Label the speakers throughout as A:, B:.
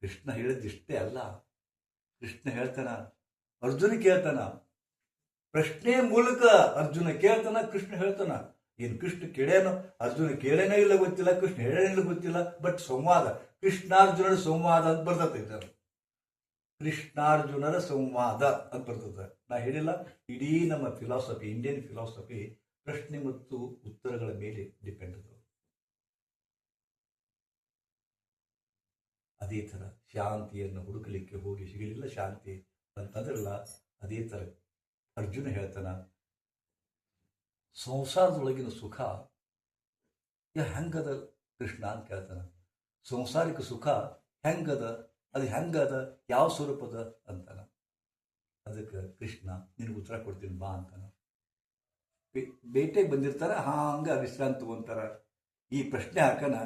A: ಕೃಷ್ಣ ಹೇಳಿದಿಷ್ಟೇ ಅಲ್ಲ. ಕೃಷ್ಣ ಹೇಳ್ತಾನ, ಅರ್ಜುನ ಕೇಳ್ತಾನ, ಪ್ರಶ್ನೆ ಮೂಲಕ ಅರ್ಜುನ ಕೇಳ್ತಾನ, ಕೃಷ್ಣ ಹೇಳ್ತಾನ. ಏನು ಕೃಷ್ಣ ಕೇಳೇನೋ, ಅರ್ಜುನ ಕೇಳೇನೋ ಇಲ್ಲ ಗೊತ್ತಿಲ್ಲ, ಕೃಷ್ಣ ಹೇಳೇನಿಲ್ಲ ಗೊತ್ತಿಲ್ಲ, ಬಟ್ ಸಂವಾದ, ಕೃಷ್ಣಾರ್ಜುನರ ಸಂವಾದ ಅಂತ ಬರ್ತೈತೆ. ಕೃಷ್ಣಾರ್ಜುನರ ಸಂವಾದ ಅಂತ ಬರ್ತದೆ. ನಾ ಹೇಳಿಲ್ಲ, ಇಡೀ ನಮ್ಮ ಫಿಲಾಸಫಿ, ಇಂಡಿಯನ್ ಫಿಲಾಸಫಿ ಪ್ರಶ್ನೆ ಮತ್ತು ಉತ್ತರಗಳ ಮೇಲೆ ಡಿಪೆಂಡ್ ಅದ. ಅದೇ ಥರ ಶಾಂತಿಯನ್ನು ಹುಡುಕಲಿಕ್ಕೆ ಹೋಗಿ ಸಿಗಲಿಲ್ಲ ಶಾಂತಿ ಅಂತಂದ್ರಲ್ಲ, ಅದೇ ಥರ ಅರ್ಜುನ ಹೇಳ್ತಾನ, ಸಂಸಾರದೊಳಗಿನ ಸುಖ ಹೆಂಗದ ಕೃಷ್ಣ ಅಂತ ಕೇಳ್ತಾನ. ಸಂಸಾರಿಕ ಸುಖ ಹೆಂಗದ, ಅದು ಹೆಂಗದ, ಯಾವ ಸ್ವರೂಪದ ಅಂತಾನ. ಅದಕ್ಕೆ ಕೃಷ್ಣ ನಿನಗೆ ಉತ್ತರ ಕೊಡ್ತೀನಿ ಬಾ ಅಂತಾನ. ಬೇಟೆಗೆ ಬಂದಿರ್ತಾರ, ಹಂಗ ವಿಶ್ರಾಂತಿ ತಗೊಂತಾರ. ಈ ಪ್ರಶ್ನೆ ಹಾಕನ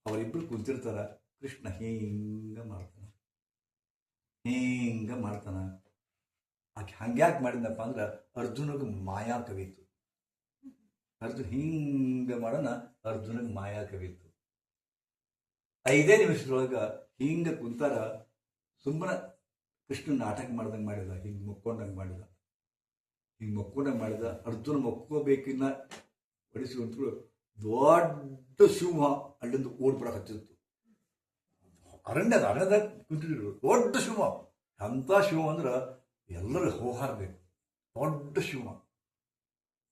A: ಅವರಿಬ್ಬರು ಕುಂತಿರ್ತಾರ. ಕೃಷ್ಣ ಹಿಂಗ ಮಾಡ್ತಾನ. ಆಕೆ ಹಂಗ್ಯಾಕೆ ಮಾಡಿದ್ನಪ್ಪ ಅಂದ್ರೆ ಅರ್ಜುನಿಗೆ ಮಾಯಾ ಕವಿತು. ಅರ್ಜುನ್ ಹಿಂಗ ಮಾಡೋಣ, ಅರ್ಜುನಿಗೆ ಮಾಯಾ ಕವಿತು. 5 ನಿಮಿಷದೊಳಗ ಹಿಂಗ ಕುಂತಾರ. ಸುಮ್ಮನೆ ಕೃಷ್ಣ ನಾಟಕ ಮಾಡ್ದಂಗೆ ಮಾಡಿದ, ಹಿಂಗೆ ಮುಕ್ಕೊಂಡಂಗೆ ಮಾಡಿದ. ಅರ್ಜುನ ಮಕ್ಕೋಬೇಕಿನ್ನ ಹೊಡಿಸಿಕೊಂಡ್ರು ದೊಡ್ಡ ಸಿಂಹ ಅಲ್ಲಿಂದ ಓಡ್ಬಿಡಕ್ಕೆ ಹಚ್ಚಿತ್ತು. ಅರಣ್ಯದಾಗ ಕುಂತಿದ್ರು ದೊಡ್ಡ ಸಿಂಹ. ಅಂಥ ಸಿಂಹ ಅಂದ್ರೆ ಎಲ್ಲರೂ ಹೋಹಾರಬೇಕು. ದೊಡ್ಡ ಸಿಂಹ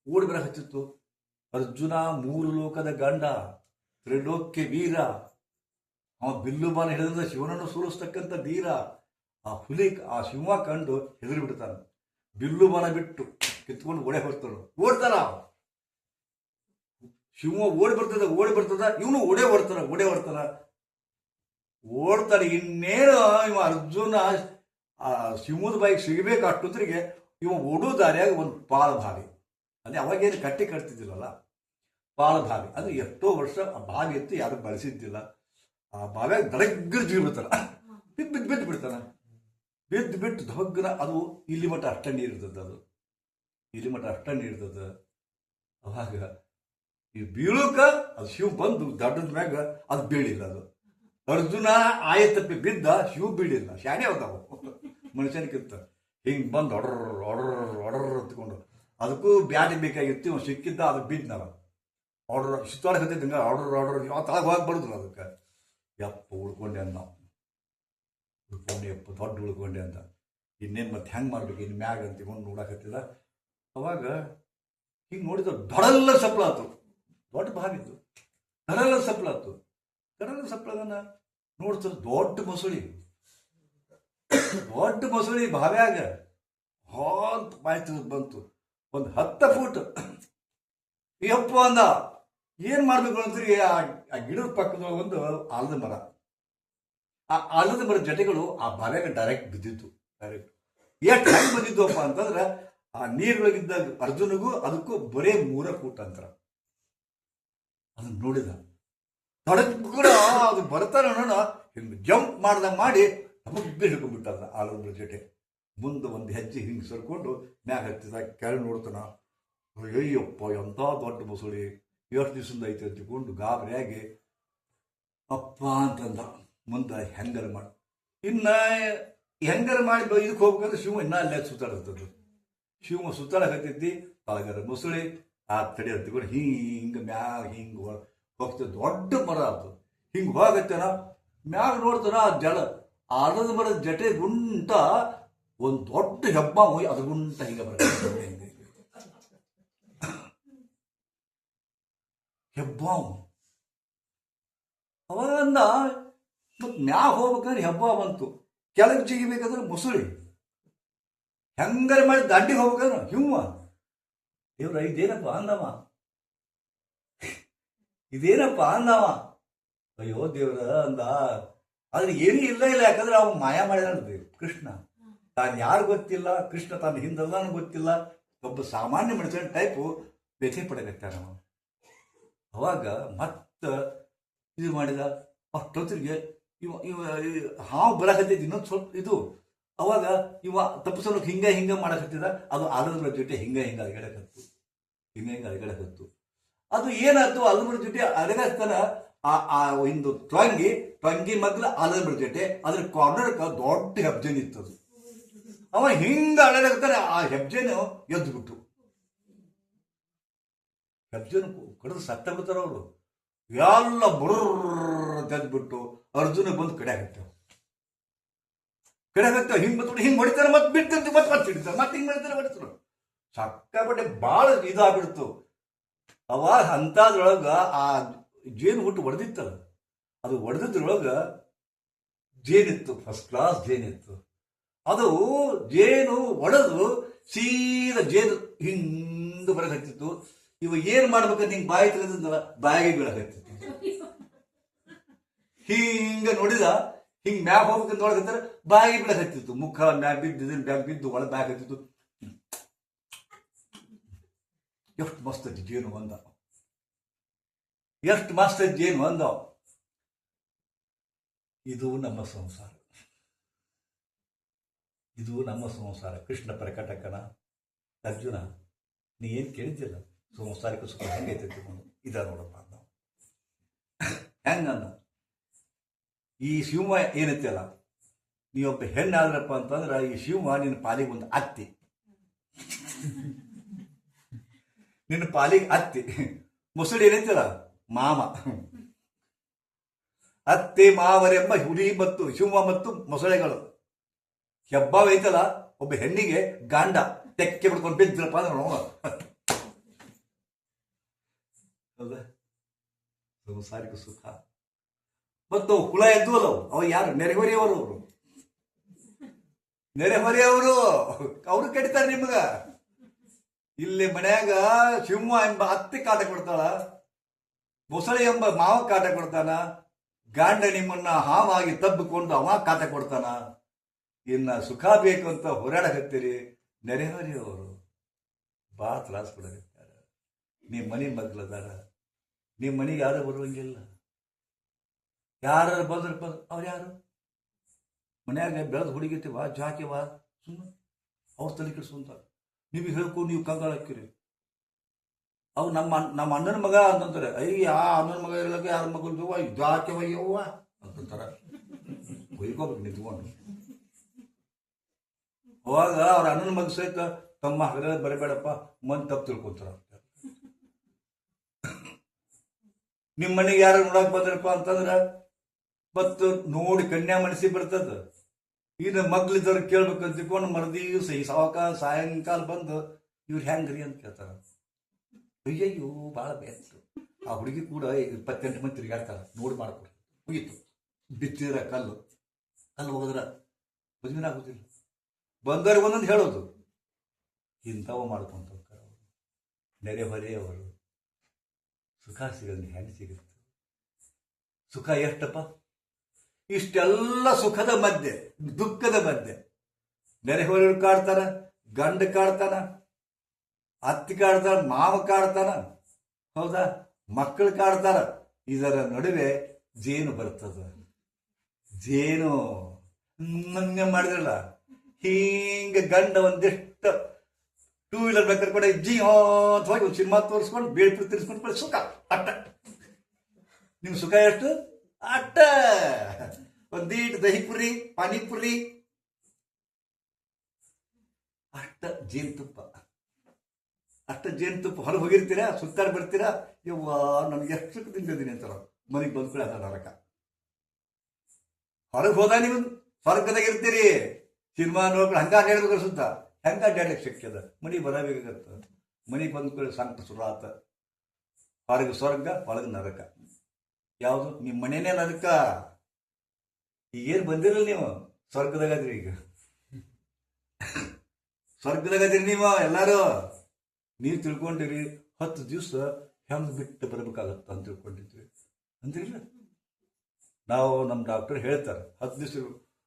A: ಓಡಿ ಬರಕ್ಕೆ ಹಚ್ಚಿತ್ತು. ಅರ್ಜುನ 3 ಲೋಕದ ಗಂಡ, ತ್ರಿಲೋಕ್ಯ ವೀರ, ಅವ ಬಿಲ್ಲು ಬಾಣ ಹಿಡಿದ್ರೆ ಶಿವನನ್ನು ಸೋಲಿಸ್ತಕ್ಕಂಥ ಧೀರ. ಆ ಹುಲಿ, ಆ ಸಿಂಹ ಕಂಡು ಹೆದರಿ ಬಿಡ್ತಾನೆ. ಬಿಲ್ಲು ಬಾಣ ಬಿಟ್ಟು ಕಿತ್ಕೊಂಡು ಓಡ್ತಾರ. ಸಿಂಹ ಓಡಿ ಬರ್ತದ, ಇವನು ಓಡ್ತಾನೆ. ಇನ್ನೇನು ಇವ ಅರ್ಜುನ ಆ ಸಿಂಹದ ಬಾಯಿಗೆ ಸಿಗಬೇಕು ಅಷ್ಟೊತ್ತಿಗೆ ಇವ ಓಡೋ ದಾರಿಯಾಗ ಒಂದು ಪಾಳಭಾವಿ, ಅದೇ ಅವಾಗೇನು ಕಟ್ತಿದ್ದಿಲ್ಲಲ್ಲ, ಪಾಳಭಾವಿ. ಅದು ಎಷ್ಟೋ ವರ್ಷ ಆ ಬಾವಿ ಎತ್ತು ಯಾರು ಬಳಸಿದ್ದಿಲ್ಲ. ಆ ಬಾವಿಯಾಗ ದಡಗ್ಗರ ಜಿಗಿಬಿಡ್ತಾರ, ಬಿದ್ದು ಬಿಡ್ತಾನ. ಬಿಟ್ಟು ದೊಗ್ಗನ ಅದು ಇಲ್ಲಿ ಮಟ್ಟ ಅಷ್ಟ ನೀರ್ತದ. ಅವಾಗ ಈ ಬೀಳೋಕ ಅದು ಶಿವ ಬಂದು ದಡ್ಡದ ಮ್ಯಾಗ ಅದು ಬೀಳಿಲ್ಲ. ಅದು ಅರ್ಜುನ ಆಯತಪ್ಪಿ ಬಿದ್ದ, ಶಿವ ಬೀಳಿಲ್ಲ. ಶಾಣೆ ಹೋದವು ಮನುಷ್ಯನಕ್ಕಿಂತ. ಹಿಂಗೆ ಬಂದು ಒಡರ್ ಹತ್ಕೊಂಡು, ಅದಕ್ಕೂ ಬ್ಯಾಟಿ ಬೇಕಾಗಿತ್ತು. ಇವ್ ಸಿಕ್ಕಿದ್ದ, ಅದು ಬಿದ್ದನವ. ಸುತ್ತಾಡಕತ್ತಿದ್ದಂಗ ಆರ್ಡರ್ ತಳಗ ಹೋಗಿ ಬರುದಿಲ್ಲ. ಅದಕ್ಕೆ ಯಪ್ಪ ಉಳ್ಕೊಂಡೆ ಅಂದ ನಾವು. ದೊಡ್ಡ ಉಳ್ಕೊಂಡೆ ಅಂತ. ಇನ್ನೇನು ಮತ್ತೆ ಹೆಂಗೆ ಮಾಡ್ಬೇಕು ಇನ್ನು ಮ್ಯಾಗ ಅಂತಿಕೊಂಡು ನೋಡಕತ್ತಿದ. ಅವಾಗ ಹಿಂಗೆ ನೋಡಿದ ದೊಡಲ್ಲ ಸಪ್ಲ ಆತು. ದೊಡ್ಡ ಬಾವಿತ್ತು, ದಡಲ್ಲ ಸಪ್ಲ ಆತು. ದಡಲ್ಲ ಸಪ್ಲದನ್ನ ನೋಡ್ತಾರೆ, ದೊಡ್ಡ ಮೊಸಳಿ ಬಾವ್ಯಾಗ ಹಾಂತ ಬಾಯ್ತು ಬಂತು. ಒಂದು 10 ಫೂಟ್. ಯಪ್ಪ ಅಂದ, ಏನ್ ಮಾಡ್ಬೇಕು ಅಂದ್ರೆ ಆ ಗಿಡದ ಪಕ್ಕದ ಒಂದು ಆಲದ ಮರ. ಆ ಆಲದ ಮರ ಜಟೆಗಳು ಆ ಬಾವ್ಯಾಗ ಡೈರೆಕ್ಟ್ ಬಿದ್ದಿತ್ತು. ಎಷ್ಟು ಹೆಂಗೆ ಬಂದಿದ್ವಪ್ಪ ಅಂತಂದ್ರೆ, ಆ ನೀರೊಳಗಿದ್ದ ಅರ್ಜುನಿಗೂ ಅದಕ್ಕೂ ಬರೇ 3 ಫೂಟ್ ಅಂತರ. ಅದನ್ನ ನೋಡಿದ ಕೂಡ ಅದು ಬರ್ತಾನೆ ನೋಡ, ಹಿಂಗೆ ಜಂಪ್ ಮಾಡ್ದಂಗೆ ಮಾಡಿ ಹಬ್ಬ ಹಿಡ್ಕೊಂಡ್ಬಿಟ್ಟದ ಆಲದ ಮರ ಜೊತೆ. ಮುಂದೆ ಒಂದು ಹೆಜ್ಜೆ ಹಿಂಗೆ ಸರ್ಕೊಂಡು ಮ್ಯಾಗ ಹತ್ತಿದ. ಕೆಳಗೆ ನೋಡ್ತಾನ, ಅಯ್ಯಪ್ಪ ಎಂಥ ದೊಡ್ಡ ಮೊಸಳಿ, ಎಷ್ಟು ದಿವಸದಿಂದ ಐತೆ ಅಂತಿಕೊಂಡು ಗಾಬರಿಯಾಗಿ ಅಪ್ಪ ಅಂತಂದ. ಮುಂದೆ ಹೆಂಗರ ಮಾಡಿ ಇದಕ್ಕೆ ಹೋಗ್ಬೇಕಂದ್ರೆ ಶಿವ ಇನ್ನ ಅಲ್ಲೇ ಸುತ್ತಾಡತ್ತದ್ದು. ಶಿವ ಸುತ್ತಾಡಕತ್ತಿದ್ದಿ, ತಳಗರ ಮೊಸಳಿ ಆ ತಡೆ ಹತ್ತಿಕೊಂಡು ಹಿಂಗೆ ಮ್ಯಾಗ ಹಿಂಗೆ ಹೋಗ್ತದೆ. ದೊಡ್ಡ ಮರ ಅದು. ಹಿಂಗೆ ಹೋಗತ್ತೇನ, ಮ್ಯಾಗ ನೋಡ್ತಾನ ಆಲದ ಮರದ ಜಟೆ ಗುಂಟ ಒಂದು ದೊಡ್ಡ ಹೆಬ್ಬ ಹೋಗಿ ಅದ್ರ ಗುಂಟ ಹಿಂಗೆ ಬರ್ತದೆ. ಹೆಬ್ಬಾವು ಅವಾಗಂದ, ಮತ್ತು ಮ್ಯಾಗ ಹೋಗ್ಬೇಕಂದ್ರೆ ಹೆಬ್ಬ ಬಂತು, ಕೆಳಗೆ ಜಿಗಿಬೇಕಂದ್ರೆ ಮೊಸಳಿ, ಹೆಂಗಾರೆ ಮಾಡಿ ದಾಂಡಿಗೆ ಹೋಗ್ಬೇಕಂದ್ರೆ ಹಿಮ್ಮ. ದೇವ್ರ ಇದೇನಪ್ಪ ಅಂದವ. ಅಯ್ಯೋ ದೇವ್ರ ಅಂದ. ಆದ್ರೆ ಏನೂ ಇಲ್ಲ, ಯಾಕಂದ್ರೆ ಅವ ಮಾಯಾ ಮಾಡಿದ ಕೃಷ್ಣ. ತಾನು ಯಾರು ಗೊತ್ತಿಲ್ಲ, ಕೃಷ್ಣ ತಾನು ಹಿಂದಲ್ಲ ಗೊತ್ತಿಲ್ಲ. ಒಬ್ಬ ಸಾಮಾನ್ಯ ಮನುಷ್ಯನ ಟೈಪು ವ್ಯಥೆ ಪಡಕತ್ತಾನ. ಅವಾಗ ಮತ್ತೆ ಇದು ಮಾಡಿದ. ಅಷ್ಟೊತ್ತಿಗೆ ಹಾವು ಬರಕತ್ತಿದ್ದು ಇನ್ನೊಂದು ಸ್ವಲ್ಪ ಇದು. ಅವಾಗ ಇವ ತಪ್ಪಿಸೋಕೆ ಹಿಂಗ ಮಾಡಕತ್ತಿದ. ಅದು ಆಲದ ಜೊತೆ ಹಿಂಗ ಅಲಗಡಕತ್ತು. ಅದು ಏನಾಯ್ತು, ಆಲದ ಜೊತೆ ಅಲಗಸ್ತಾನ. ಆ ಒಂದು ಟೊಂಗಿ ಮಗ್ಲ ಆಲದ ಬಿಡ್ತೈತೆ ಅದ್ರ ಕಾರ್ನರ್ಕ ದೊಡ್ಡ ಹೆಬ್ಜೆನ್ ಇತ್ತದು. ಅವ ಹಿಂಗ ಅಳದಾಗ್ತಾನೆ, ಆ ಹೆಬ್ಜೆನು ಎದ್ದು ಬಿಟ್ಟು ಹೆಬ್ಜೆನ್ ಕಡಿದು ಸತ್ತ ಬಿಡ್ತಾರ ಅವರು. ಎಲ್ಲ ಬುರ್ರ ಬಿಟ್ಟು ಅರ್ಜುನ ಬಂದು ಕಡೆ ಆಗತ್ತೇವ ಹಿಂಗ್ ಬಂದ್ಬಿಟ್ಟು ಹಿಂಗ್ ಹೊಡಿತಾರೆ, ಮತ್ತೆ ಬಿಡ್ತಿರ್ತೀವಿ, ಮತ್ತೆ ಹಿಡಿತಾರೆ, ಮತ್ತೆ ಹಿಂಗ್ ಮಾಡ್ತಾರೆ, ಹೊಡಿತಾರೆ. ಸಕ್ಕಾಪಟ್ಟೆ ಭಾಳ ಇದಾಗ್ಬಿಡ್ತು. ಅವಾಗ ಅಂತದ್ರೊಳಗ ಆ ಜೇನು ಹುಟ್ಟು ಹೊಡೆದಿತ್ತಲ್ಲ, ಅದು ಹೊಡೆದಿದ್ರೊಳಗ ಜೇನಿತ್ತು, ಫಸ್ಟ್ ಕ್ಲಾಸ್ ಜೇನಿತ್ತು. ಅದು ಜೇನು ಒಡೆದು ಸೀದಾ ಜೇನು ಹಿಂದ ಬರಕತ್ತಿತ್ತು. ಇವ ಏನ್ ಮಾಡ್ಬೇಕಂತ ಹಿಂಗ್ ಬಾಯಿ ತೆಗೆದ ಬಾಯಿಗೆ ಬೀಳಕತ್ತಿತ್ತು. ಹಿಂಗ ನೋಡಿದ, ಹಿಂಗ್ ಮ್ಯಾಪ್ ಹೋಗ್ಬೇಕಂತ ನೋಡಕತ್ತಾರೆ, ಬಾಯಿಗೆ ಬೀಳಕತ್ತಿತ್ತು. ಮುಖ ಮ್ಯಾಪ್ ಬಿದ್ದು ಬ್ಯಾಗ್ ಬಿದ್ದು ಒಳ ಬ್ಯಾಗ್ ಹತ್ತಿತ್ತು. ಎಷ್ಟು ಮಸ್ತ್ ಜೇನು ಅಂದ, ಎಷ್ಟು ಮಸ್ತ್ ಜೇನು ಅಂದ. ಇದು ನಮ್ಮ ಸಂಸಾರ, ಇದು ನಮ್ಮ ಸಂಸಾರ. ಕೃಷ್ಣ ಪ್ರಕಟಕನ ಅರ್ಜುನ, ನೀ ಏನ್ ಕೇಳಿದ್ದಿಲ್ಲ, ಸಂಸಾರಿಕ ಸುಖ ಹೆಂಗೈತೆ ಇದ ನೋಡಪ್ಪ ಅಂದ. ಹೆಂಗಂದ, ಈ ಶಿವ ಏನೈತಿಯಲ್ಲ, ನೀವೊಬ್ಬ ಹೆಣ್ಣಾದ್ರಪ್ಪ ಅಂತಂದ್ರ ಈ ಶಿವ ನಿನ್ನ ಪಾಲಿಗೆ ಒಂದು ಅತ್ತಿ, ನಿನ್ನ ಪಾಲಿಗೆ ಅತ್ತಿ. ಮುಸುಡಿ ಏನೈತಿಲ್ಲ ಮಾಮ. ಅತ್ತೆ ಮಾವರೆಂಬ ಹುಲಿ ಮತ್ತು ಶಿವ ಮತ್ತು ಮೊಸಳೆಗಳು. ಹೆಬ್ಬಾವ ಐತಲ್ಲ ಒಬ್ಬ ಹೆಣ್ಣಿಗೆ ಗಾಂಡ ತೆಕ್ಕೆ ಬಿಡ್ಕೊಂಡು ಬಿದ್ರಪ್ಪ ಅಂದ್ರೆ ನೋಡ. ಹೌದಾ, ಸಂಸಾರಿಕ ಸುಖ. ಮತ್ತು ಹುಳ ಎದ್ದು ಅಲ್ಲವು, ಅವ ಯಾರು? ನೆರೆಹೊರೆಯವರು. ಅವರು ನೆರೆಹೊರೆಯವರು, ಅವರು ಕೆಡ್ತಾರೆ ನಿಮ್ಗ. ಇಲ್ಲಿ ಮನ್ಯಾಗ ಶಿವ ಎಂಬ ಅತ್ತಿ ಕಾಟ ಕೊಡ್ತಾಳ, ಮೊಸಳೆ ಎಂಬ ಮಾವ ಕಾಟ ಕೊಡ್ತಾನ, ಗಾಂಡ ನಿಮ್ಮನ್ನ ಹಾವಾಗಿ ತಬ್ಬಿಕೊಂಡು ಅವ ಕಾಟ ಕೊಡ್ತಾನ. ಇನ್ನ ಸುಖ ಬೇಕು ಅಂತ ಹೋರಾಡಕತ್ತೀರಿ. ನೆರೆಹೊರೆಯವರು ಭಾಳ ತ್ರಾಸ ಕೊಡಕತ್ತಾರ. ನಿಮ್ಮ ಮನೆ ಮಗ್ಲದಾರ, ನಿಮ್ಮ ಮನೆಗೆ ಯಾರು ಬರುವಂಗಿಲ್ಲ. ಯಾರು ಬಂದ್ರಪ್ಪ ಅವ್ರು ಯಾರು? ಮನ್ಯಾಗ ಬೆಳೆದ ಹುಡುಗಿರ್ತೀವ, ಜಾಕಿವ, ಸುಮ್ಮನೆ ಅವ್ರ ತಲೆ ಕೆಡಿಸ್ಕೊಂತಾರ. ನೀವು ಹೇಳ್ಕೊಂಡು ನೀವು ಕಂಗಾಳ ಹಾಕಿರಿ. ಅವು ನಮ್ಮ ಅಣ್ಣನ ಮಗ ಅಂತಂತಾರೆ. ಆ ಅಣ್ಣನ ಮಗ ಇರಲಿಕ್ಕೆ ಯಾರ ಮಗಲ್ವ ಜಾಕೆ ವಯ್ಯವ್ವ ಅಂತಂತಾರ. ಒಯ್ಕೋಬೇಕು ನಿಂತ್ಕೊಂಡು. ಅವಾಗ ಅವ್ರ ಅಣ್ಣನ ಮಗ ಸಹಿತ ತಮ್ಮ ಹಗಲ ಬರಬೇಡಪ್ಪ, ಮಂದಿ ತಪ್ಪು ತಿಳ್ಕೊಂತಾರ. ನಿಮ್ಮ ಮನೆಗೆ ಯಾರು ನೋಡಕ್ ಬಂದ್ರಪ್ಪ ಅಂತಂದ್ರ ಮತ್ತು ನೋಡಿ ಕನ್ಯಾ ಮನಸ್ಸಿ ಬರ್ತದ. ಇನ್ನು ಮಗ್ಲಿದ್ದವ್ರು ಕೇಳ್ಬೇಕಂತ ತಿಳ್ಕೊಂಡು ಮರದಿವ್ಸ ಈ ಸಾಯಂಕಾಲ ಬಂದು ಇವ್ರು ಹೆಂಗ್ರಿ ಅಂತ ಕೇಳ್ತಾರ. ಅಯ್ಯಯ್ಯೋ ಭಾಳ ಬೇಸ್ತು. ಆ ಹುಡುಗಿ ಕೂಡ 28 ಮಂದಿ ತಿರುಗಾಡ್ತಾರ, ನೋಡಿ ಮಾಡ್ಕೊಡ್ರಿ. ಮುಗೀತು. ಬಿತ್ತಿದ್ರ ಕಲ್ಲು ಹೋದ್ರ ಮದುವೆ ಆಗೋದಿಲ್ಲ. ಬಂದವ್ರಿಗೆ ಒಂದೊಂದು ಹೇಳೋದು. ಇಂಥವು ಮಾಡ್ಕೊಂತ ಹೋಗ್ತಾರ ಅವರು. ನೆರೆಹೊರೆಯವರು. ಸುಖ ಸಿಗಂದ್ರೆ ಹೆಣ್ಣು ಸಿಗುತ್ತೆ. ಸುಖ ಎಷ್ಟಪ್ಪ? ಇಷ್ಟೆಲ್ಲ ಸುಖದ ಮಧ್ಯೆ, ದುಃಖದ ಮಧ್ಯೆ ನೆರೆಹೊರೆಯವ್ರು ಕಾಡ್ತಾನ, ಗಂಡ ಕಾಡ್ತಾನ, ಅತ್ತಿ ಕಾಡ್ತಾನ, ಮಾವ ಕಾಡ್ತಾನ, ಹೌದಾ, ಮಕ್ಕಳು ಕಾಡ್ತಾರ. ಇದರ ನಡುವೆ ಜೇನು ಬರ್ತದ. ಜೇನು ನಂಗೆ ಮಾಡಿದ್ರಲ್ಲ, ಹಿಂಗ ಗಂಡ ಒಂದಿಷ್ಟು 2 ವೀಲರ್ ಬೇಕಾದ್ರೆ ಕೂಡ ಜೀ ಅಂತ ಹೋಗಿ ಒಂದು ಸಿನಿಮಾ ತೋರಿಸ್ಕೊಂಡು ಬೇಳ್ಪುರಿ ತಿರ್ಸ್ಕೊಂಡು ಸುಖ ಅಟ್ಟ. ನಿಮ್ ಸುಖ ಎಷ್ಟು? ಅಟ್ಟ. ಒಂದೀಟ್ ದಹಿಪುರಿ, ಪಾನಿಪುರಿ, ಅಷ್ಟ ಜೇನುತುಪ್ಪ. ಅಷ್ಟ ಜೇನುತುಪ್ಪ. ಹೊರಗೆ ಹೋಗಿರ್ತೀರಾ, ಸುತ್ತಾಡಿ ಬರ್ತೀರಾ, ಯವ್ವ ನಮ್ಗೆ ಎಷ್ಟು ಸುಖ ತಿಂದಿದ್ದೀನಿ ಅಂತಾರ. ಮನೆಗೆ ಬಂದ್ಕೊಳ್ಳಿ ಅದ ನರಕ. ಹೊರಗೆ ಹೋದ ನೀವು ಸ್ವರ್ಗದಾಗ ಇರ್ತೀರಿ. ಸಿನಿಮಾ ನೋಡ್ಕೊಂಡು ಹಂಗ ಅಡ್ಡಾಡ್ಬೇಕು ಸುತ್ತ. ಹೆಂಗ ಅಡ್ಡಾಡ್ಲಿಕ್ಕೆ ಶಕ್ಯದ? ಮನೆಗೆ ಬರಬೇಕಾಗತ್ತ. ಮನೆಗೆ ಬಂದ್ಕೊಳ್ಳಿ ಸಂಕಟ ಶುರು ಆತ. ಹೊರಗೆ ಸ್ವರ್ಗ, ಒಳಗೆ ನರಕ. ಯಾವುದು? ನಿಮ್ಮ ಮನೇನೇ ನರಕ. ಈಗೇನು ಬಂದಿರಲ್ಲ ನೀವು, ಸ್ವರ್ಗದಾಗದ್ರಿ. ಈಗ ಸ್ವರ್ಗದಾಗದ್ರಿ ನೀವು ಎಲ್ಲಾರು. ನೀವು ತಿಳ್ಕೊಂಡಿರಿ 10 ದಿವಸ ಹೆಂಗ್ ಬಿಟ್ಟು ಬರಬೇಕಾಗತ್ತ ಅಂತ ತಿಳ್ಕೊಂಡಿದ್ವಿ ಅಂದ್ರಿಲ್ಲ. ನಾವು ನಮ್ಮ ಡಾಕ್ಟರ್ ಹೇಳ್ತಾರೆ 10 ದಿವಸ.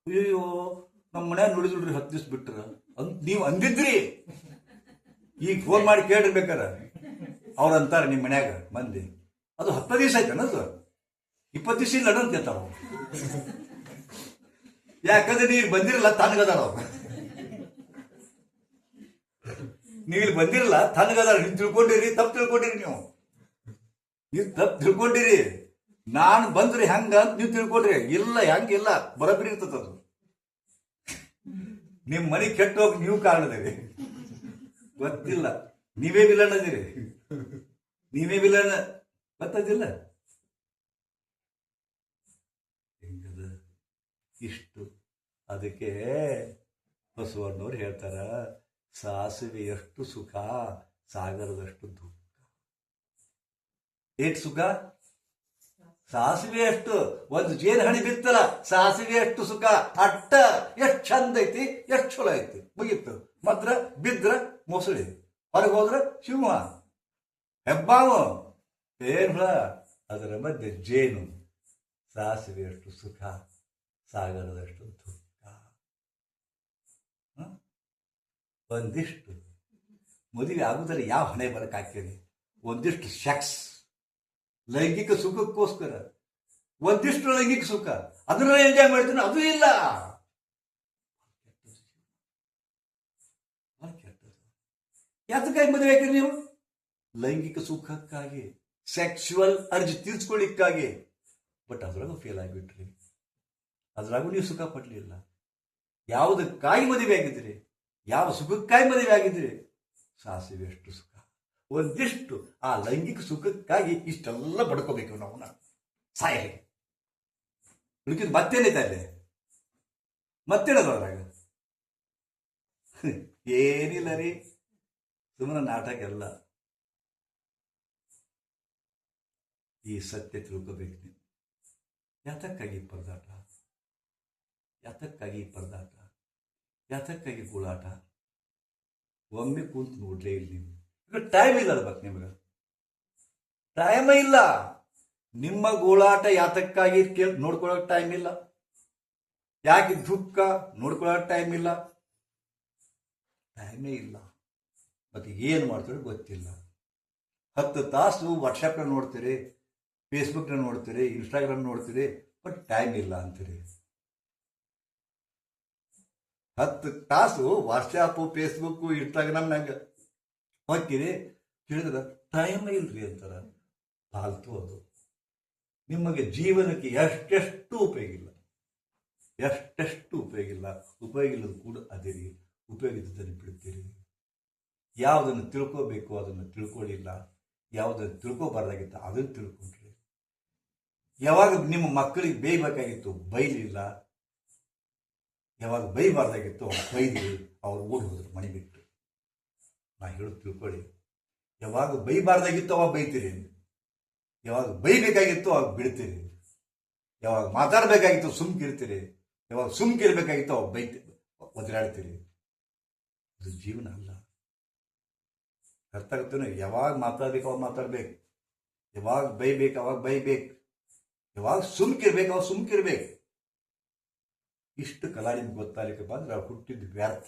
A: ಅಯ್ಯೋ ನಮ್ಮ ಮನ್ಯಾಗ ನೋಡಿದ್ರಿ 10 ದಿವಸ ಬಿಟ್ರ ಅಂತ ನೀವು ಅಂದಿದ್ರಿ. ಈಗ ಫೋನ್ ಮಾಡಿ ಕೇಳಿರ್ಬೇಕಾರ. ಅವ್ರು ಅಂತಾರೆ ನಿಮ್ಮ ಮನ್ಯಾಗ ಮಂದಿ, ಅದು 10 ದಿವಸ ಆಯ್ತು ಅನ್ನೋದು, 20 ದಿವಸ ಇಲ್ಲ ಅಂತ ಕೇಳ್ತಾರ. ಯಾಕಂದ್ರೆ ನೀವು ಬಂದಿರಲ್ಲ, ತನಗದಾರ. ನೀವು ಇಲ್ಲಿ ಬಂದಿರಲ್ಲ, ತನಗದಾರ. ನೀವು ತಿಳ್ಕೊಂಡಿರಿ, ತಪ್ಪು ತಿಳ್ಕೊಂಡಿರಿ. ನೀವು ತಪ್ಪು ತಿಳ್ಕೊಂಡಿರಿ. ನಾನು ಬಂದ್ರೆ ಹೆಂಗ ಅಂತ ನೀವು ತಿಳ್ಕೊಡ್ರಿ. ಇಲ್ಲ ಹೆಂಗಿಲ್ಲ, ಬರೋಬ್ಬರಿ ಇರ್ತದ ಅದು. ನಿಮ್ ಮನೆ ಕೆಟ್ಟ ಹೋಗಿ ನೀವು ಕಾರಣದಿರಿ, ಗೊತ್ತಿಲ್ಲ. ನೀವೇ ವಿಲನ್ ಅದಿರಿ, ನೀವೇ ವಿಲನ್, ಗೊತ್ತದಿಲ್ಲ. ಹೆಂಗದ ಇಷ್ಟು. ಅದಕ್ಕೆ ಬಸವಣ್ಣವ್ರು ಹೇಳ್ತಾರ, ಸಾಸಿವೆಯಷ್ಟು ಸುಖ ಸಾಗರದಷ್ಟು ದುಃಖ. ಏಟ್ ಸುಖ? ಸಾಸಿವೆ ಅಷ್ಟು. ಒಂದು ಜೇನು ಹಣಿ ಬಿತ್ತಲ್ಲ, ಸಾಸಿವೆ ಅಷ್ಟು ಸುಖ. ಅಟ್ಟ ಎಷ್ಟು ಚಂದ ಐತಿ, ಎಷ್ಟು ಚಲೋ ಐತಿ, ಮುಗೀತು. ಮದ್ರ ಬಿದ್ರ ಮೊಸಳಿ, ಹೊರಗೆ ಹೋದ್ರ ಸಿಂಹ, ಹೆಬ್ಬಾವು, ಏನ್ ಹುಳ. ಅದರ ಮಧ್ಯೆ ಜೇನು. ಸಾಸಿವೆಯಷ್ಟು ಸುಖ ಸಾಗರದಷ್ಟು ದುಃಖ. ಒಂದಿಷ್ಟು ಮದುವೆ ಆಗುದಲ್ಲಿ ಯಾವ ಹಣೆ ಬರಕ್ ಹಾಕ್ತೇನೆ, ಒಂದಿಷ್ಟು ಸೆಕ್ಸ್ ಲೈಂಗಿಕ ಸುಖಕ್ಕೋಸ್ಕರ, ಒಂದಿಷ್ಟು ಲೈಂಗಿಕ ಸುಖ, ಅದನ್ನ ಎಂಜಾಯ್ ಮಾಡ್ತೀನಿ, ಅದು ಇಲ್ಲ. ಯಾತಕ್ಕಾಗಿ ಮದುವೆ ಹಾಕಿರಿ ನೀವು? ಲೈಂಗಿಕ ಸುಖಕ್ಕಾಗಿ, ಸೆಕ್ಸುವಲ್ ಅರ್ಜಿ ತೀರ್ಸ್ಕೊಳ್ಳಿಕ್ಕಾಗಿ. ಬಟ್ ಅದ್ರಾಗೂ ಫೇಲ್ ಆಗಿಬಿಟ್ರಿ, ಅದ್ರಾಗೂ ನೀವು ಸುಖ ಪಡ್ಲಿಲ್ಲ. ಯಾವುದಕ್ಕಾಗಿ ಮದುವೆ ಆಗಿದ್ರಿ? ಯಾವ ಸುಖಕ್ಕಾಗಿ ಮದುವೆ ಆಗಿದ್ರಿ? ಸಾಸಿವೆ ಅಷ್ಟು ಸುಖ. ಒಂದಿಷ್ಟು ಆ ಲೈಂಗಿಕ ಸುಖಕ್ಕಾಗಿ ಇಷ್ಟೆಲ್ಲ ಬಡ್ಕೋಬೇಕು ನಾವು. ಸಾಯಲಿ ಹುಡುಕಿದ್ ಮತ್ತೇನೈತೆ ಅಲ್ಲಿ? ಮತ್ತೇನದ್ರಾಗ? ಏನಿಲ್ಲ ರೀ, ಸುಮ್ಮನೆ ನಾಟಕ ಎಲ್ಲ. ಈ ಸತ್ಯ ತಿಳ್ಕೋಬೇಕು ನೀವು. ಯಾತಕ್ಕಾಗಿ ಪರದಾಟ, ಯಾತಕ್ಕಾಗಿ ಪರದಾಟ, ಯಾತಕ್ಕಾಗಿ ಗೋಳಾಟ? ಒಮ್ಮೆ ಕೂತು ನೋಡ್ಲೇ ಇಲ್ಲ ನೀವು. ಈಗ ಟೈಮ್ ಇಲ್ಲ ಅಲ್ಬೇಕು ನಿಮ್ಗೆ, ಟೈಮ್ ಇಲ್ಲ. ನಿಮ್ಮ ಗೋಳಾಟ ಯಾತಕ್ಕಾಗಿ ನೋಡ್ಕೊಳಕ್ ಟೈಮ್ ಇಲ್ಲ. ಯಾಕೆ ದುಃಖ ನೋಡ್ಕೊಳಕ್ ಟೈಮ್ ಇಲ್ಲ, ಟೈಮೇ ಇಲ್ಲ. ಮತ್ತೆ ಏನು ಮಾಡ್ತೀರಿ ಗೊತ್ತಿಲ್ಲ. 10 ತಾಸು ವಾಟ್ಸಪ್ನ ನೋಡ್ತೀರಿ, ಫೇಸ್ಬುಕ್ನ ನೋಡ್ತೀರಿ, ಇನ್ಸ್ಟಾಗ್ರಾಮ್ ನೋಡ್ತೀರಿ, ಬಟ್ ಟೈಮ್ ಇಲ್ಲ ಅಂತೀರಿ. 10 ತಾಸು ವಾಟ್ಸ್ಆ್ಯಪ್, ಫೇಸ್ಬುಕ್, ಇನ್ಸ್ಟಾಗ್ರಾಮ್ನಾಗ ಹೋಗ್ತೀರಿ, ಕೇಳಿದ್ರೆ ಟೈಮ್ ಇಲ್ರಿ ಅಂತಾರ. ಫಾಲ್ತು ಅದು. ನಿಮಗೆ ಜೀವನಕ್ಕೆ ಎಷ್ಟೆಷ್ಟು ಉಪಯೋಗ ಇಲ್ಲ, ಎಷ್ಟೆಷ್ಟು ಉಪಯೋಗ ಇಲ್ಲ. ಉಪಯೋಗ ಇಲ್ಲದು ಕೂಡ ಅದಿರಿ, ಉಪಯೋಗ ಇದ್ದದನ್ನು ಬಿಡ್ತೀರಿ. ಯಾವುದನ್ನು ತಿಳ್ಕೋಬೇಕು ಅದನ್ನು ತಿಳ್ಕೊಳ್ಳಿಲ್ಲ, ಯಾವುದನ್ನು ತಿಳ್ಕೋಬಾರ್ದಾಗಿತ್ತು ಅದನ್ನು ತಿಳ್ಕೊಂಡ್ರಿ. ಯಾವಾಗ ನಿಮ್ಮ ಮಕ್ಕಳಿಗೆ ಬೇಯಬೇಕಾಗಿತ್ತು ಬೈಲಿಲ್ಲ, ಯಾವಾಗ ಬೈಬಾರ್ದಾಗಿತ್ತು ಅವ್ರು ಬೈದ್ರಿ, ಅವ್ರು ಓಡಿ ಹೋದ್ರು ಮನೆ ಬಿಟ್ಟು. ನಾ ಹೇಳೋದು ತಿಳ್ಕೊಳ್ಳಿ. ಯಾವಾಗ ಬೈಬಾರ್ದಾಗಿತ್ತು ಅವಾಗ ಬೈತೀರಿ, ಯಾವಾಗ ಬೈಬೇಕಾಗಿತ್ತು ಅವಾಗ ಬಿಡ್ತೀರಿ, ಯಾವಾಗ ಮಾತಾಡಬೇಕಾಗಿತ್ತು ಸುಮ್ಕಿರ್ತೀರಿ, ಯಾವಾಗ ಸುಮ್ಕಿರ್ಬೇಕಾಗಿತ್ತು ಅವಾಗ ಒದರಾಡ್ತೀರಿ. ಅದು ಜೀವನ ಅಲ್ಲ. ಅರ್ಥ ಆಗುತ್ತೇನೆ? ಯಾವಾಗ ಮಾತಾಡ್ಬೇಕು ಅವಾಗ ಮಾತಾಡ್ಬೇಕು, ಯಾವಾಗ ಬೈಬೇಕು ಅವಾಗ ಬೈಬೇಕು, ಯಾವಾಗ ಸುಮ್ಕಿರ್ಬೇಕು ಅವಾಗ ಸುಮ್ಕಿರ್ಬೇಕು. ಇಷ್ಟು ಕಲಾವಿದ ಗೊತ್ತಾಗಲಿಕ್ಕೆ ಬಂದ್ರೆ ಅವ್ರು ಹುಟ್ಟಿದ್ದು ವ್ಯರ್ಥ.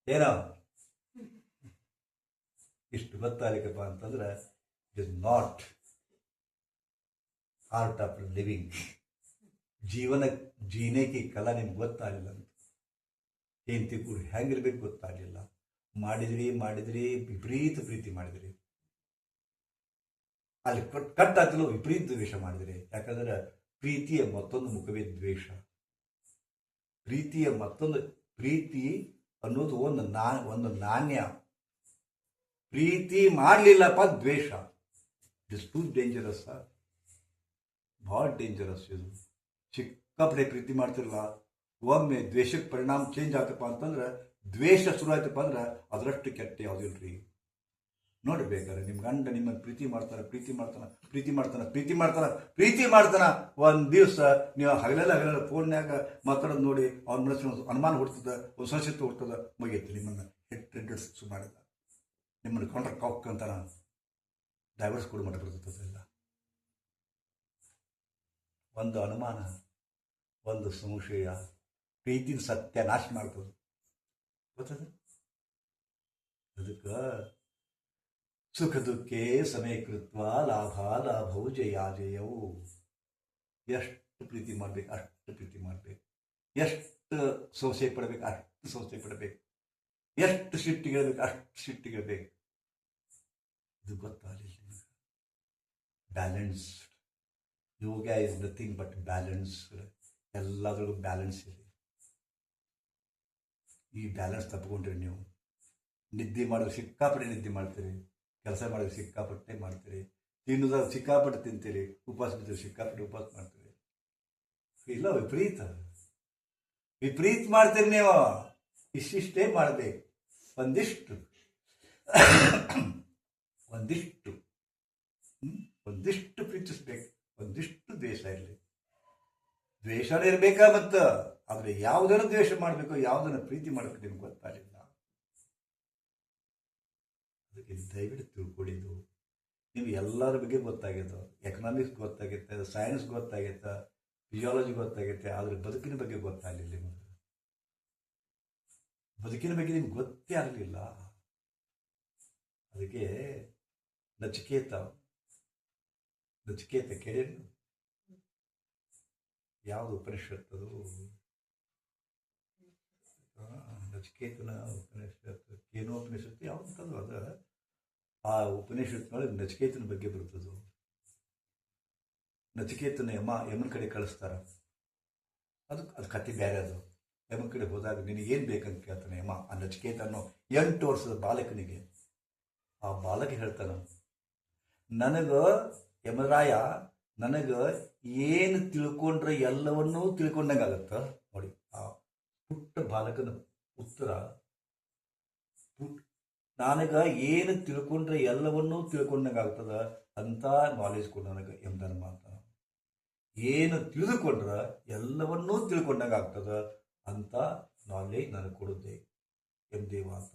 A: ಏನೋ ಇಷ್ಟು ಗೊತ್ತಾಗಲಿಕ್ಕಪ್ಪ ಅಂತಂದ್ರೆ it is not art of living. ಜೀವನ ಜೀನೇಕಿ ಕಲಾ ನಿಮ್ಗೆ ಗೊತ್ತಾಗಲಿಲ್ಲ ಅಂತ. ಹೆಂಡತಿ ಕೂಡ ಹೆಂಗಿರ್ಬೇಕು ಗೊತ್ತಾಗಲಿಲ್ಲ. ಮಾಡಿದ್ರಿ ವಿಪರೀತ ಪ್ರೀತಿ ಮಾಡಿದ್ರಿ, ಅಲ್ಲಿ ಕಟ್ಟಾಗ್ತಿಲ್ಲ ವಿಪರೀತ ದ್ವೇಷ ಮಾಡಿದ್ರಿ. ಯಾಕಂದ್ರೆ ಪ್ರೀತಿಯ ಮತ್ತೊಂದು ಮುಖವೇ ದ್ವೇಷ. ಪ್ರೀತಿಯ ಮತ್ತೊಂದು, ಪ್ರೀತಿ ಅನ್ನೋದು ಒಂದು ನಾಣ್ಯ. ಪ್ರೀತಿ ಮಾಡಲಿಲ್ಲಪ್ಪ ದ್ವೇಷ. ಇಟ್ ಇಸ್ ಟೂ ಡೇಂಜರಸ್, ಭಾಳ ಡೇಂಜರಸ್ ಇದು. ಸಿಕ್ಕಾಪಟ್ಟೆ ಪ್ರೀತಿ ಮಾಡ್ತಿರಲ್ಲ, ಒಮ್ಮೆ ದ್ವೇಷಕ್ಕೆ ಪರಿಣಾಮ ಚೇಂಜ್ ಆಗ್ತಪ್ಪ ಅಂತಂದ್ರೆ, ದ್ವೇಷ ಶುರು ಆಯ್ತಪ್ಪ ಅಂದ್ರೆ ಅದರಷ್ಟು ಕೆಟ್ಟ ಯಾವುದಿಲ್ರಿ. ನೋಡ್ಬೇಕಾರೆ ನಿಮ್ಮ ಗಂಡ ನಿಮ್ಮನ್ನು ಪ್ರೀತಿ ಮಾಡ್ತಾನ. ಒಂದು ದಿವಸ ನೀವು ಹಗಲೆಲ್ಲ ಫೋನ್ಯಾಗ ಮಾತಾಡೋದು ನೋಡಿ ಅವ್ನ ಮನಸ್ಸಿನ ಅನುಮಾನ ಹುಡ್ತದ, ಒಂದು ಸಂಶಯ ಹುಡ್ತದ, ಮುಗಿಯುತ್ತೆ. ನಿಮ್ಮನ್ನು ಹೆಡ್ ಮಾಡಿದ, ನಿಮ್ಮನ್ನು ಕಾಂಟ್ರಾಕ್ಟ್ ಕಾಕ್ ಅಂತ ಡೈವರ್ಸ್ ಕೊಡು ಮಟ್ಟ ಬರ್ತದಲ್ಲ. ಒಂದು ಅನುಮಾನ, ಒಂದು ಸಂಶಯ ಪ್ರೀತಿನ ಸತ್ಯ ನಾಶ ಮಾಡ್ತದೆ, ಗೊತ್ತದ? ಅದಕ್ಕೆ ಸುಖ ದುಃಖೇ ಸಮಯಕೃತ್ವ ಲಾಭವು ಜಯಾಜಯವು. ಎಷ್ಟು ಪ್ರೀತಿ ಮಾಡ್ಬೇಕು ಅಷ್ಟು ಪ್ರೀತಿ ಮಾಡ್ಬೇಕು, ಎಷ್ಟು ಸಂಶಯ ಪಡಬೇಕು ಅಷ್ಟು ಸಂಶಯ ಪಡಬೇಕು, ಎಷ್ಟು ಸಿಟ್ಟಿಗಿರಬೇಕು ಅಷ್ಟು ಸಿಟ್ಟಿಗಿರಬೇಕು. ಇದು ಗೊತ್ತಾಗಲಿಲ್ಲ. Balanced. Yoga is nothing but balanced. ಎಲ್ಲದರಲ್ಲೂ ಬ್ಯಾಲೆನ್ಸ್ ಇದೆ. ಈ ಬ್ಯಾಲೆನ್ಸ್ ತಪ್ಪಿಕೊಂಡ್ರಿ ನೀವು ನಿದ್ದೆ ಮಾಡೋದು ಸಿಕ್ಕಾಪಟ್ಟೆ ನಿದ್ದೆ ಮಾಡ್ತೀರಿ, ಕೆಲಸ ಮಾಡೋದು ಸಿಕ್ಕಾಪಟ್ಟೆ ಮಾಡ್ತೀರಿ, ತಿನ್ನೋದು ಸಿಕ್ಕಾಪಟ್ಟೆ ತಿಂತೀರಿ, ಉಪವಾಸ ಬಿದ್ದರೆ ಸಿಕ್ಕಾಪಟ್ಟೆ ಉಪವಾಸ ಮಾಡ್ತೀರಿ. ಇಲ್ಲ, ವಿಪರೀತ ಮಾಡ್ತೀರಿ ನೀವು. ಇಷ್ಟಿಷ್ಟೇ ಮಾಡಬೇಕು. ಒಂದಿಷ್ಟು ಒಂದಿಷ್ಟು ಒಂದಿಷ್ಟು ಪ್ರೀತಿಸ್ಬೇಕು, ಒಂದಿಷ್ಟು ದ್ವೇಷ ಇರಲಿ. ದ್ವೇಷನೇ ಇರಬೇಕಾ ಮತ್ತು ಆದರೆ ಯಾವುದನ್ನು ದ್ವೇಷ ಮಾಡಬೇಕು, ಯಾವುದನ್ನು ಪ್ರೀತಿ ಮಾಡಬೇಕು ನಿಮ್ಗೆ ಗೊತ್ತಾಗಲಿಲ್ಲ. ಅದಕ್ಕೆ ದಯವಿಟ್ಟು ತಿಳ್ಕೊಳ್ಳಿದ್ದು. ನೀವು ಎಲ್ಲರ ಬಗ್ಗೆ ಗೊತ್ತಾಗೈತೆ, ಎಕನಾಮಿಕ್ಸ್ ಗೊತ್ತಾಗೈತೆ, ಸೈನ್ಸ್ ಗೊತ್ತಾಗೈತೆ, ಫಿಸಿಯಾಲಜಿ ಗೊತ್ತಾಗೈತೆ, ಆದರೆ ಬದುಕಿನ ಬಗ್ಗೆ ಗೊತ್ತಾಗಲಿಲ್ಲ ನಿಮಗೆ. ಬದುಕಿನ ಬಗ್ಗೆ ನಿಮ್ಗೆ ಗೊತ್ತೇ ಆಗಲಿಲ್ಲ. ಅದಕ್ಕೆ ನಚಿಕೇತ ಕೇಳಿ, ಯಾವುದು ಉಪನಿಷತ್ತದು? ನಚಿಕೇತನ ಉಪನಿಷತ್ತು, ಕೇನೋಪನಿಷತ್ತು ಯಾವ್ದು ಅದ? ಆ ಉಪನಿಷತ್ನೊಳಗೆ ನಚಿಕೇತನ ಬಗ್ಗೆ ಬರ್ತದೆ. ನಚಿಕೇತನ ಯಮನ ಕಡೆ ಕಳಿಸ್ತಾರ. ಅದು ಕತೆ ಬೇರೆ. ಅದು ಯಮನ ಕಡೆ ಹೋದಾಗ ನಿನಗೇನು ಬೇಕಂತ ಕೇಳ್ತಾನೆ ಯಮ. ಆ ನಚಿಕೇತನು 8 ವರ್ಷದ ಬಾಲಕನಿಗೆ. ಆ ಬಾಲಕ ಹೇಳ್ತಾನ, ಯಮರಾಯ ನನಗೆ ಏನು ತಿಳ್ಕೊಂಡ್ರೆ ಎಲ್ಲವನ್ನೂ ತಿಳ್ಕೊಂಡಂಗಾಗತ್ತ. ನೋಡಿ, ಆ ಪುಟ್ಟ ಬಾಲಕನ ಉತ್ತರ, ನನಗೆ ಏನು ತಿಳ್ಕೊಂಡ್ರೆ ಎಲ್ಲವನ್ನೂ ತಿಳ್ಕೊಂಡಂಗಾಗ್ತದ ಅಂತ ನಾಲೆಜ್ ಕೊಡು ನನಗೆ ಎಂದನ ಮಾತ. ಏನು ತಿಳಿದುಕೊಂಡ್ರೆ ಎಲ್ಲವನ್ನೂ ತಿಳ್ಕೊಂಡಂಗಾಗ್ತದ ಅಂತ ನಾಲೆಜ್ ನನಗೆ ಕೊಡುತ್ತೆ ದೇವ ಅಂತ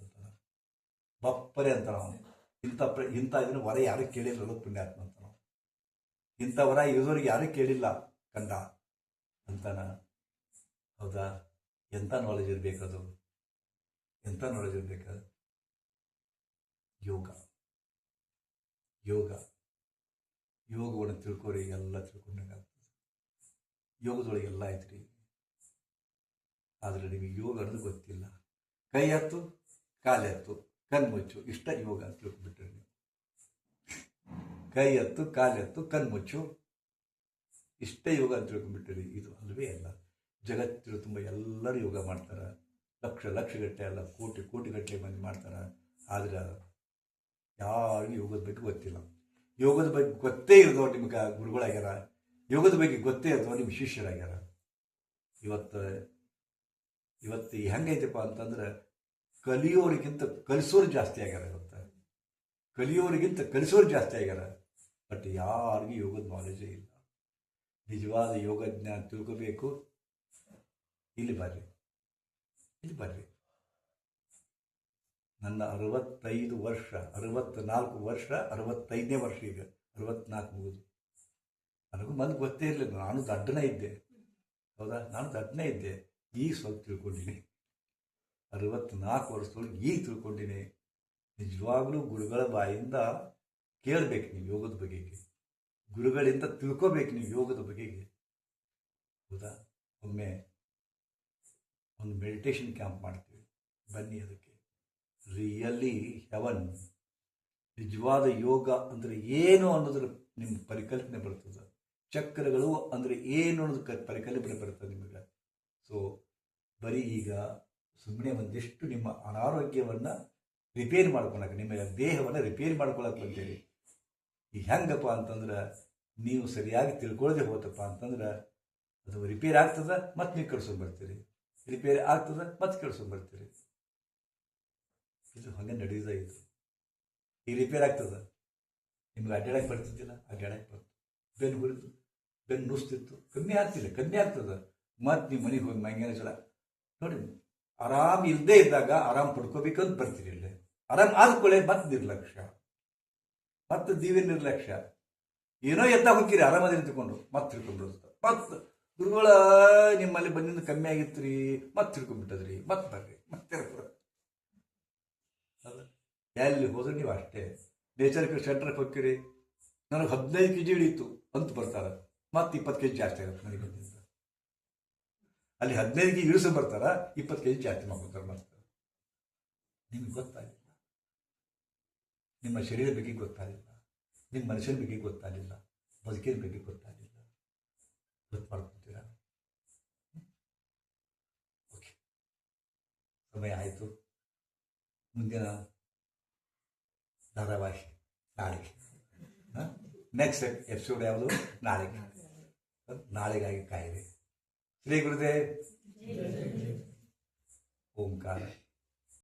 A: ಬಪ್ಪರೆ ಅಂತ. ನಾವು ಇಂಥ ಇದನ್ನು ವರ ಯಾರು ಕೇಳಿಲ್ಲ, ಪುಣ್ಯಾತ್ಮ ಅಂತ. ನಾವು ಇಂಥ ವರ ಇರೋರಿಗೆ ಯಾರೂ ಕೇಳಿಲ್ಲ ಕಂಡ ಅಂತಾನ. ಹೌದಾ? ಎಂಥ ನಾಲೆಜ್ ಇರಬೇಕದು, ಎಂಥ ನಾಲೆಜ್ ಇರಬೇಕದು. ಯೋಗವನ್ನು ತಿಳ್ಕೊರಿ, ಎಲ್ಲ ತಿಳ್ಕೊಂಡಂಗಾಗ್ತದೆ. ಯೋಗದೊಳಗೆ ಎಲ್ಲ ಐತ್ರಿ. ಆದರೆ ನಿಮಗೆ ಯೋಗ ಅನ್ನೋದು ಗೊತ್ತಿಲ್ಲ. ಕೈ ಎತ್ತು, ಕಾಲೆತ್ತು, ಕಣ್ಮುಚ್ಚು, ಇಷ್ಟ ಯೋಗ ಅಂತ ತಿಳ್ಕೊಂಡ್ಬಿಟ್ರಿ ನೀವು. ಕೈ ಎತ್ತು, ಕಾಲೆತ್ತು, ಕಣ್ಮುಚ್ಚು, ಇಷ್ಟೇ ಯೋಗ ಅಂತ ತಿಳ್ಕೊಂಡ್ಬಿಟ್ಟಿರಿ. ಇದು ಅಲ್ವೇ ಅಲ್ಲ. ಜಗತ್ತಿನ ತುಂಬ ಎಲ್ಲರೂ ಯೋಗ ಮಾಡ್ತಾರೆ. ಲಕ್ಷಗಟ್ಟಲೆ ಅಲ್ಲ, ಕೋಟಿಗಟ್ಟಲೆ ಮಂದಿ ಮಾಡ್ತಾರೆ. ಆದರೆ ಯಾರಿಗೂ ಯೋಗದ ಬಗ್ಗೆ ಗೊತ್ತಿಲ್ಲ. ಯೋಗದ ಬಗ್ಗೆ ಗೊತ್ತೇ ಇರೋದು ನಿಮ್ಗೆ ಗುರುಗಳಾಗ್ಯಾರ. ಯೋಗದ ಬಗ್ಗೆ ಗೊತ್ತೇ ಇರೋದು ನಿಮ್ಮ ಶಿಷ್ಯರಾಗ್ಯಾರ. ಇವತ್ತು ಹೆಂಗೈತಪ್ಪ ಅಂತಂದ್ರೆ, ಕಲಿಯೋರಿಗಿಂತ ಕಲಿಸೋರು ಜಾಸ್ತಿ ಆಗ್ಯಾರ. ಕಲಿಯೋರಿಗಿಂತ ಕಲಿಸೋರು ಜಾಸ್ತಿ ಆಗ್ಯಾರ. ಬಟ್ ಯಾರಿಗೂ ಯೋಗದ ನಾಲೆಜೇ ಇಲ್ಲ. ನಿಜವಾದ ಯೋಗ ಜ್ಞಾನ ತಿಳ್ಕೋಬೇಕು. ಇಲ್ಲಿ ಬರ್ರಿ. ನನ್ನ 64 ವರ್ಷ 65ನೇ ವರ್ಷ, ಈಗ 64 ಮುಗಿದು. ನನಗೂ ಮೊದಲು ಗೊತ್ತೇ ಇರಲಿಲ್ಲ. ನಾನು ದಡ್ಡನೇ ಇದ್ದೆ. ಹೌದಾ? ನಾನು ದಡ್ಡನೇ ಇದ್ದೆ. ಈಗ ಸ್ವಲ್ಪ ತಿಳ್ಕೊಂಡಿನಿ. 64 ವರ್ಷದೊಳಗೆ ಈಗ ತಿಳ್ಕೊಂಡಿನಿ. ನಿಜವಾಗ್ಲೂ ಗುರುಗಳ ಬಾಯಿಂದ ಕೇಳಬೇಕು ನೀವು ಯೋಗದ ಬಗೆಗೆ. ಗುರುಗಳಿಂದ ತಿಳ್ಕೋಬೇಕು ನೀವು ಯೋಗದ ಬಗೆಗೆ. ಹೌದಾ? ಒಮ್ಮೆ ಒಂದು ಮೆಡಿಟೇಷನ್ ಕ್ಯಾಂಪ್ ಮಾಡ್ತೀವಿ, ಬನ್ನಿ. ಅದಕ್ಕೆ ರಿಯಲಿ ಹೆವನ್, ನಿಜವಾದ ಯೋಗ ಅಂದರೆ ಏನು ಅನ್ನೋದ್ರ ನಿಮ್ಮ ಪರಿಕಲ್ಪನೆ ಬರ್ತದೆ. ಚಕ್ರಗಳು ಅಂದರೆ ಏನು ಅನ್ನೋದು ಪರಿಕಲ್ಪನೆ ಬರ್ತದೆ ನಿಮಗೆ. ಸೊ ಬರೀ ಈಗ ಸುಮ್ಮನೆ ಒಂದಿಷ್ಟು ನಿಮ್ಮ ಅನಾರೋಗ್ಯವನ್ನು ರಿಪೇರಿ ಮಾಡ್ಕೊಳಕ್ಕೆ, ನಿಮ್ಮ ದೇಹವನ್ನು ರಿಪೇರಿ ಮಾಡ್ಕೊಳಕ್ಕೆ ಬಂತೀರಿ. ಈಗ ಹೆಂಗಪ್ಪ ಅಂತಂದ್ರೆ, ನೀವು ಸರಿಯಾಗಿ ತಿಳ್ಕೊಳ್ಳದೆ ಹೋತಪ್ಪ ಅಂತಂದ್ರೆ ಅದು ರಿಪೇರಿ ಆಗ್ತದೆ, ಮತ್ತೆ ನೀವು ಕೆಡ್ಸ್ಕೊಂಡು ಬರ್ತೀರಿ. ರಿಪೇರಿ ಆಗ್ತದೆ, ಮತ್ತೆ ಕೆಡ್ಸ್ಕೊಂಡು ಬರ್ತೀರಿ. ಇದು ಹಾಗೆ ನಡೆಯೋದ. ಇದು ಈಗ ರಿಪೇರ್ ಆಗ್ತದೆ, ನಿಮ್ಗೆ ಅಡ್ಡಾಡಕ್ಕೆ ಬರ್ತಿದ್ದಿಲ್ಲ, ಅಡ್ಡಾಡಕ್ಕೆ ಬರ್ತು. ಬೆನ್ನು ಹುರಿದು, ಬೆನ್ನು ನುಸ್ತಿತ್ತು, ಕಮ್ಮಿ ಆಗ್ತದೆ. ಮತ್ತೆ ನೀವು ಮನೆಗೆ ಹೋಗಿ ಮಂಗೇನ ಸಲ ನೋಡಿ, ಆರಾಮ್ ಇಲ್ಲದೆ ಇದ್ದಾಗ ಆರಾಮ್ ಪಡ್ಕೋಬೇಕಂತ ಬರ್ತೀರಿ. ಇಲ್ಲೇ ಆರಾಮ್ ಆದ್ಕೊಳ್ಳೆ ಮತ್ತೆ ನಿರ್ಲಕ್ಷ್ಯ, ಮತ್ತೆ ದಿವ್ಯ ನಿರ್ಲಕ್ಷ್ಯ. ಏನೋ ಎದ್ದಾಗ ಹೋಗಿರಿ, ಆರಾಮದೇ ತಿಳ್ಕೊಂಡು ಮತ್ತೆ ತಿಳ್ಕೊಂಡ್ಬಿಡುತ್ತೆ. ಮತ್ತೆ ಗುರುಗಳ ನಿಮ್ಮಲ್ಲಿ ಬಂದಿಂದ ಕಮ್ಮಿ ಆಗಿತ್ತು ರೀ, ಮತ್ತೆ ತಿಳ್ಕೊಂಡ್ಬಿಟ್ಟದ್ರಿ, ಮತ್ತೆ ಬರ್ರಿ, ಮತ್ತೆ ಎಲ್ಲಿ ಹೋದ್ರೆ ನೀವು ಅಷ್ಟೇ. ನೇಚರ್ ಸೆಂಟ್ರಿಗೆ ಹೋಗ್ತೀರಿ, ನನಗೆ 15 kg ಇಳಿಯಿತು ಅಂತ ಬರ್ತಾರೆ, ಮತ್ತೆ 20 kg ಜಾಸ್ತಿ ಆಗುತ್ತೆ ಮನೆಗೆ ಬಂದಿಂದ. ಅಲ್ಲಿ 15 kg ಇಳಿಸೋ ಬರ್ತಾರ, 20 kg ಜಾಸ್ತಿ ಮಾಡ್ಕೊತಾರೆ. ಮಾಡ್ತಾರೆ. ನಿಮ್ಗೆ ಗೊತ್ತಾಗಿಲ್ಲ, ನಿಮ್ಮ ಶರೀರದ ಬಗ್ಗೆ ಗೊತ್ತಾಗಿಲ್ಲ, ನಿಮ್ಮ ಮನುಷ್ಯನ ಬಗ್ಗೆ ಗೊತ್ತಾಗಿಲ್ಲ. ಬದುಕಿನ ಬಗ್ಗೆ ಗೊತ್ತಾಗಿಲ್ಲ. ಗೊತ್ತು ಮಾಡ್ಕೊತೀರಾ? ಓಕೆ, ಸಮಯ ಆಯಿತು. ಮುಂದಿನ ಧಾರಾವಾಹಿ ನಾಳೆಗೆ. ನೆಕ್ಸ್ಟ್ ಎಪಿಸೋಡ್ ಯಾವುದು? ನಾಳೆಗೆ. ನಾಳೆಗಾಗಿ ಕಾಯಿರಿ. ಶ್ರೀ ಗುರುದೇವ್. ಓಂಕಾರ.